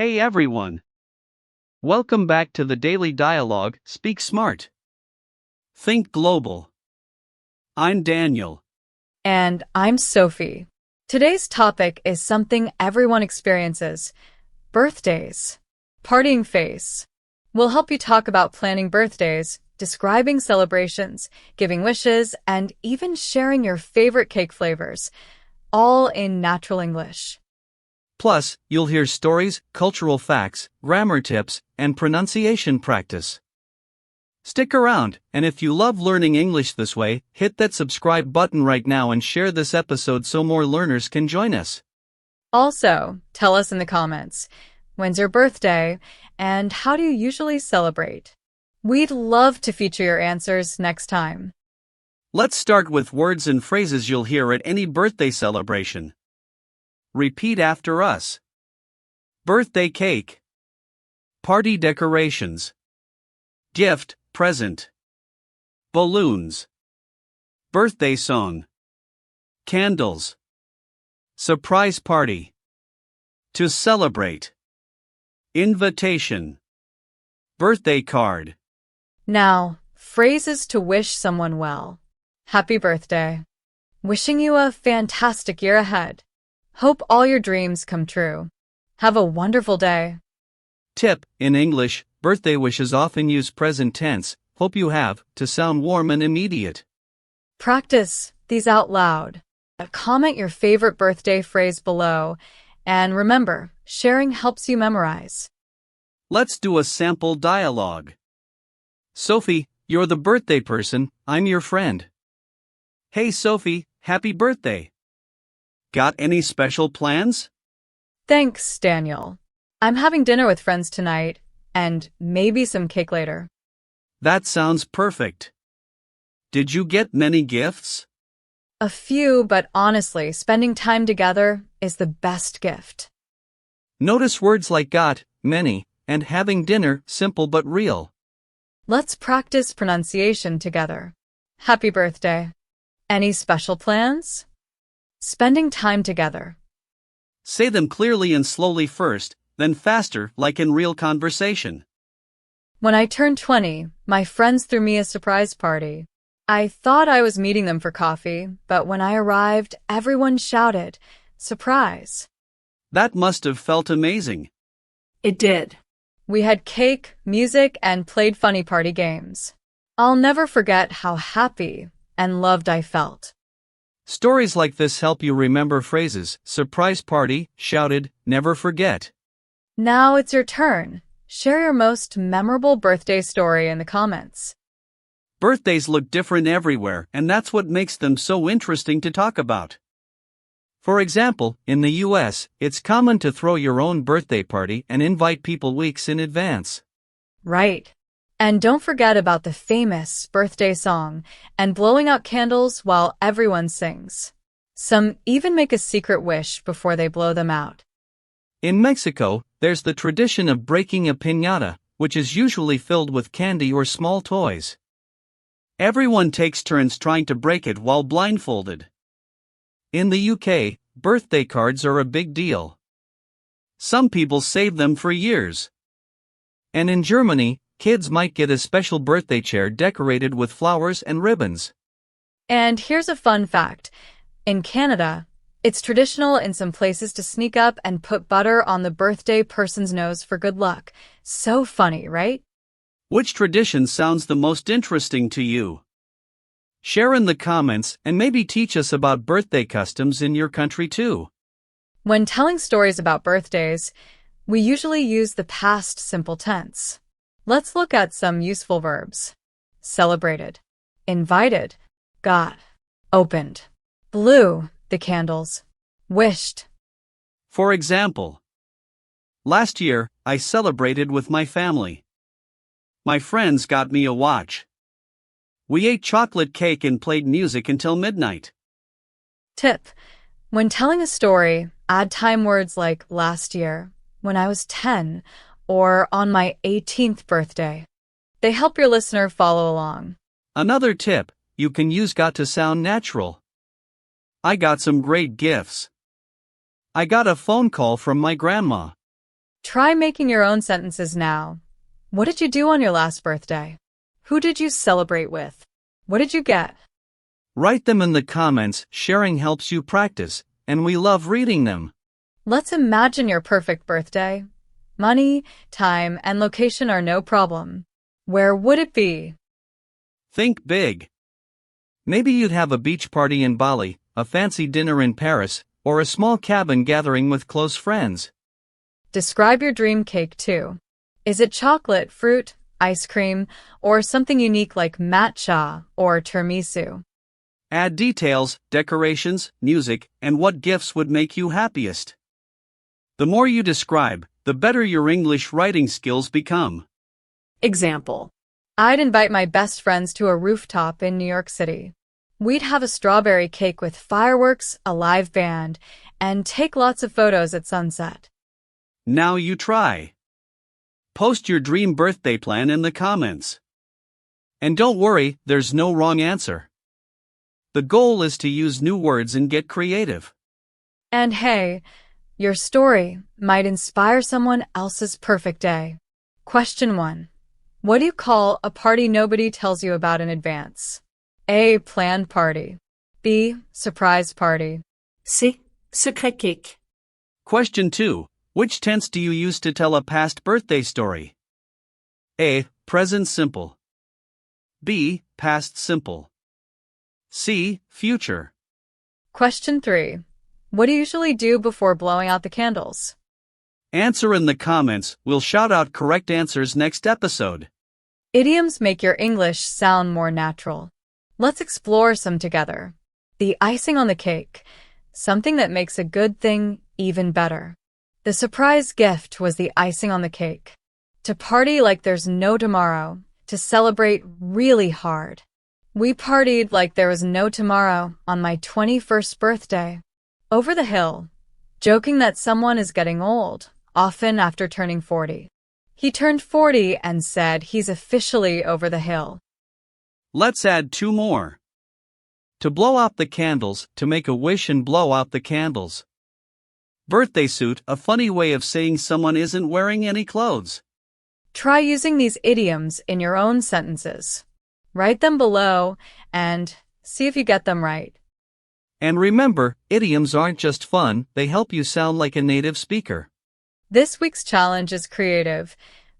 Hey everyone! Welcome back to the Daily Dialogue. Speak Smart. Think Global. I'm Daniel. And I'm Sophie. Today's topic is something everyone experiences: birthdays. Partying phase. We'll help you talk about planning birthdays, describing celebrations, giving wishes, and even sharing your favorite cake flavors, all in natural English. Plus, you'll hear stories, cultural facts, grammar tips, and pronunciation practice. Stick around, and if you love learning English this way, hit that subscribe button right now and share this episode so more learners can join us. Also, tell us in the comments, when's your birthday, and how do you usually celebrate? We'd love to feature your answers next time. Let's start with words and phrases you'll hear at any birthday celebration. Repeat after us. Birthday cake. Party decorations. Gift, present. Balloons. Birthday song. Candles. Surprise party. To celebrate. Invitation. Birthday card. Now, phrases to wish someone well. Happy birthday. Wishing you a fantastic year ahead. Hope all your dreams come true. Have a wonderful day. Tip: in English, birthday wishes often use present tense, hope you have, to sound warm and immediate. Practice these out loud. Comment your favorite birthday phrase below. And remember, sharing helps you memorize. Let's do a sample dialogue. Sophie, you're the birthday person, I'm your friend. Hey Sophie, happy birthday. Got any special plans? Thanks, Daniel. I'm having dinner with friends tonight, and maybe some cake later. That sounds perfect. Did you get many gifts? A few, but honestly, spending time together is the best gift. Notice words like got, many, and having dinner, simple but real. Let's practice pronunciation together. Happy birthday. Any special plans? Spending time together. Say them clearly and slowly first, then faster, like in real conversation. When I turned 20, my friends threw me a surprise party. I thought I was meeting them for coffee, but when I arrived, everyone shouted, "Surprise!" That must have felt amazing. It did. We had cake, music, and played funny party games. I'll never forget how happy and loved I felt. Stories like this help you remember phrases: surprise party, shouted, never forget. Now it's your turn. Share your most memorable birthday story in the comments. Birthdays look different everywhere, and that's what makes them so interesting to talk about. For example, in the US, it's common to throw your own birthday party and invite people weeks in advance. Right. And don't forget about the famous birthday song and blowing out candles while everyone sings. Some even make a secret wish before they blow them out. In Mexico, there's the tradition of breaking a piñata, which is usually filled with candy or small toys. Everyone takes turns trying to break it while blindfolded. In the UK, birthday cards are a big deal. Some people save them for years. And in Germany, kids might get a special birthday chair decorated with flowers and ribbons. And here's a fun fact. In Canada, it's traditional in some places to sneak up and put butter on the birthday person's nose for good luck. So funny, right? Which tradition sounds the most interesting to you? Share in the comments and maybe teach us about birthday customs in your country too. When telling stories about birthdays, we usually use the past simple tense. Let's look at some useful verbs. Celebrated, invited, got, opened, blew the candles, wished. For example, last year, I celebrated with my family. My friends got me a watch. We ate chocolate cake and played music until midnight. Tip: when telling a story, add time words like last year, when I was 10, or on my 18th birthday. They help your listener follow along. Another tip: you can use got to sound natural. I got some great gifts. I got a phone call from my grandma. Try making your own sentences now. What did you do on your last birthday? Who did you celebrate with? What did you get? Write them in the comments. Sharing helps you practice, and we love reading them. Let's imagine your perfect birthday. Money, time, and location are no problem. Where would it be? Think big. Maybe you'd have a beach party in Bali, a fancy dinner in Paris, or a small cabin gathering with close friends. Describe your dream cake too. Is it chocolate, fruit, ice cream, or something unique like matcha or tiramisu? Add details, decorations, music, and what gifts would make you happiest. The more you describe, the better your English writing skills become. Example. I'd invite my best friends to a rooftop in New York City. We'd have a strawberry cake with fireworks, a live band, and take lots of photos at sunset. Now you try. Post your dream birthday plan in the comments. And don't worry, there's no wrong answer. The goal is to use new words and get creative. And hey, your story might inspire someone else's perfect day. Question 1. What do you call a party nobody tells you about in advance? A. Planned party. B. Surprise party. C. Secret cake. Question 2. Which tense do you use to tell a past birthday story? A. Present simple. B. Past simple. C. Future. Question 3. What do you usually do before blowing out the candles? Answer in the comments. We'll shout out correct answers next episode. Idioms make your English sound more natural. Let's explore some together. The icing on the cake, something that makes a good thing even better. The surprise gift was the icing on the cake. To party like there's no tomorrow. To celebrate really hard. We partied like there was no tomorrow on my 21st birthday. Over the hill. Joking that someone is getting old, often after turning 40. He turned 40 and said he's officially over the hill. Let's add 2 more. To blow out the candles, to make a wish and blow out the candles. Birthday suit, a funny way of saying someone isn't wearing any clothes. Try using these idioms in your own sentences. Write them below and see if you get them right. And remember, idioms aren't just fun, they help you sound like a native speaker. This week's challenge is creative.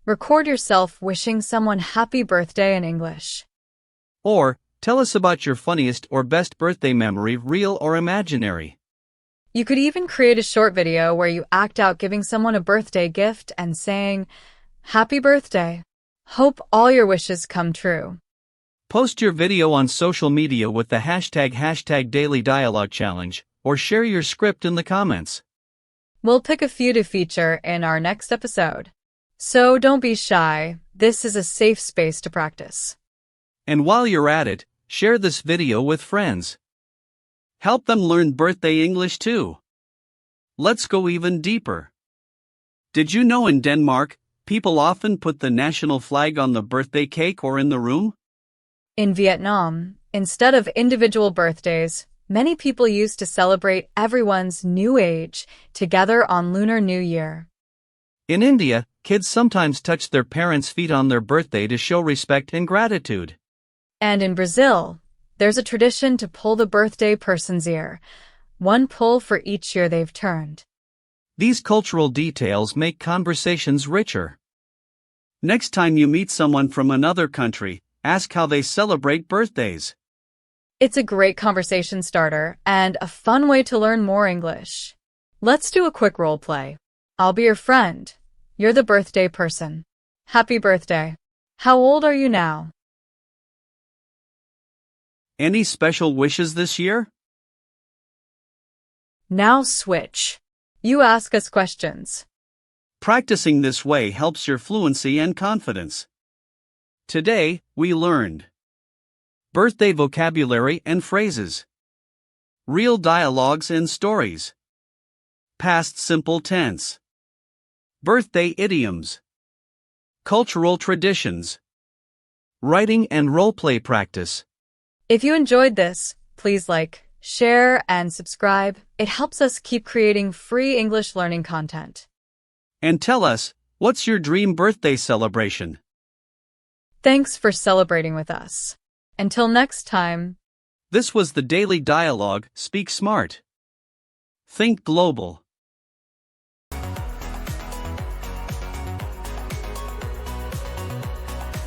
Record yourself wishing someone happy birthday in English. Or, tell us about your funniest or best birthday memory, real or imaginary. You could even create a short video where you act out giving someone a birthday gift and saying, "Happy birthday. Hope all your wishes come true." Post your video on social media with the hashtag Daily Dialogue Challenge, or share your script in the comments. We'll pick a few to feature in our next episode. So don't be shy. This is a safe space to practice. And while you're at it, share this video with friends. Help them learn birthday English too. Let's go even deeper. Did you know in Denmark, people often put the national flag on the birthday cake or in the room? In Vietnam, instead of individual birthdays, many people used to celebrate everyone's new age together on Lunar New Year. In India, kids sometimes touch their parents' feet on their birthday to show respect and gratitude. And in Brazil, there's a tradition to pull the birthday person's ear, one pull for each year they've turned. These cultural details make conversations richer. Next time you meet someone from another country, ask how they celebrate birthdays. It's a great conversation starter and a fun way to learn more English. Let's do a quick role play. I'll be your friend. You're the birthday person. Happy birthday. How old are you now? Any special wishes this year? Now switch. You ask us questions. Practicing this way helps your fluency and confidence. Today, we learned birthday vocabulary and phrases, real dialogues and stories, past simple tense, birthday idioms, cultural traditions, writing and role-play practice. If you enjoyed this, please like, share, and subscribe. It helps us keep creating free English learning content. And tell us, what's your dream birthday celebration? Thanks for celebrating with us. Until next time. This was the Daily Dialogue. Speak smart. Think global.